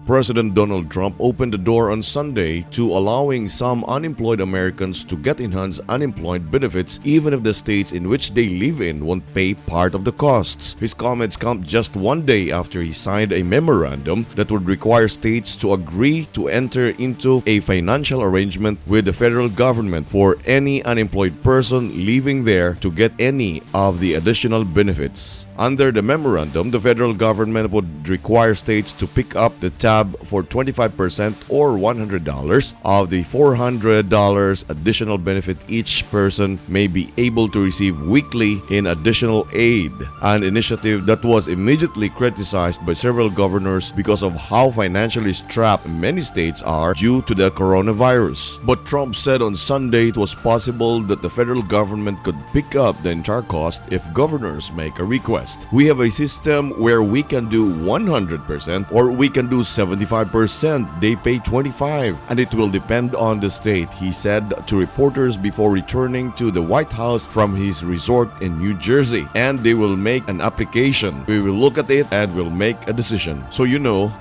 President Donald Trump opened the door on Sunday to allowing some unemployed Americans to get enhanced unemployment benefits even if the states in which they live in won't pay part of the costs. His comments come just one day after he signed a memorandum that would require states to agree to enter into a financial arrangement with the federal government for any unemployed person living there to get any of the additional benefits. Under the memorandum, the federal government would require states to pick up the tab for 25% or $100 of the $400 additional benefit each person may be able to receive weekly in additional aid, an initiative that was immediately criticized by several governors because of how financially strapped many states are due to the coronavirus. But Trump said on Sunday it was possible that the federal government could pick up the entire cost if governors make a request. We have a system where we can do 100% or we can do 75%. They pay 25% and it will depend on the state, he said to reporters before returning to the White House from his resort in New Jersey. And they will make an application. We will look at it and will make a decision. So they'll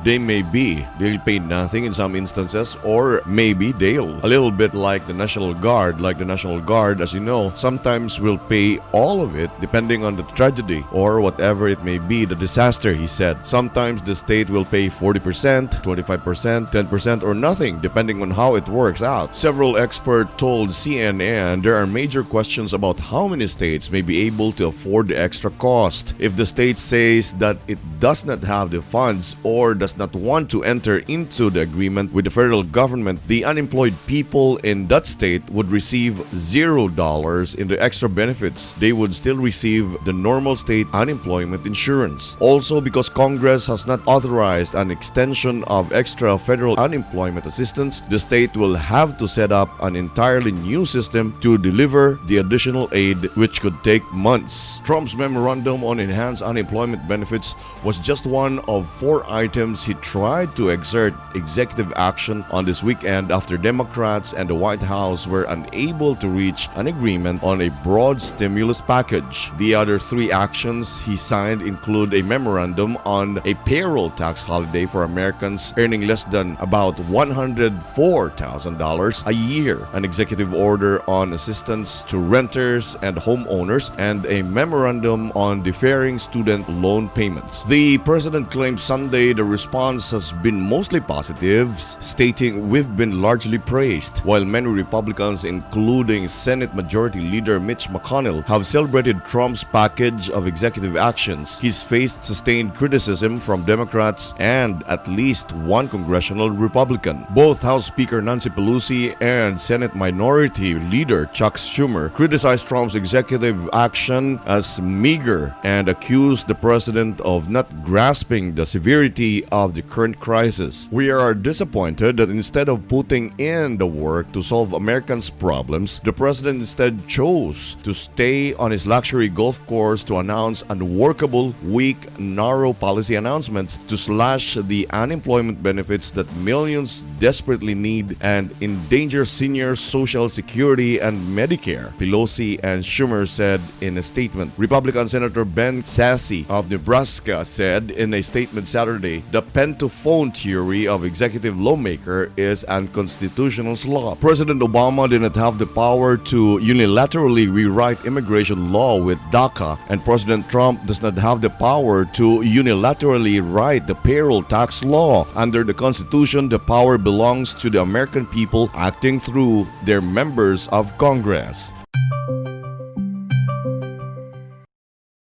pay nothing in some instances, or maybe they'll a little bit like the National Guard. Like the National Guard, as you know, sometimes will pay all of it depending on the tragedy or whatever it may be, the disaster, he said. Sometimes the state will pay 40%, 25%, 10%, or nothing, depending on how it works out. Several experts told CNN there are major questions about how many states may be able to afford the extra cost. If the state says that it does not have the funds or does not want to enter into the agreement with the federal government, the unemployed people in that state would receive $0 in the extra benefits. They would still receive the normal state unemployment insurance. Also, because Congress has not authorized an extension of extra federal unemployment assistance, the state will have to set up an entirely new system to deliver the additional aid, which could take months. Trump's memorandum on enhanced unemployment benefits was just one of 4 items he tried to exert executive action on this weekend after Democrats and the White House were unable to reach an agreement on a broad stimulus package. The other 3 actions he signed include a memorandum on a payroll tax holiday for Americans earning less than about $104,000 a year, an executive order on assistance to renters and homeowners, and a memorandum on deferring student loan payments. The president claimed Sunday the response has been mostly positive, stating, "We've been largely praised," while many Republicans, including Senate Majority Leader Mitch McConnell, have celebrated Trump's package of executive actions. He's faced sustained criticism from Democrats and at least one congressional Republican. Both House Speaker Nancy Pelosi and Senate Minority Leader Chuck Schumer criticized Trump's executive action as meager and accused the president of not grasping the severity of the current crisis. "We are disappointed that instead of putting in the work to solve Americans' problems, the president instead chose to stay on his luxury golf course to announce unworkable, weak, narrow policy announcements to slash the unemployment benefits that millions desperately need and endanger seniors' Social Security and Medicare," Pelosi and Schumer said in a statement. Republican Senator Ben Sasse of Nebraska said in a statement Saturday, "The pen-to-phone theory of executive lawmaker is unconstitutional law. President Obama did not have the power to unilaterally rewrite immigration law with DACA, and President Trump does not have the power to unilaterally write the payroll tax law. Under the Constitution, the power belongs to the American people acting through their members of Congress."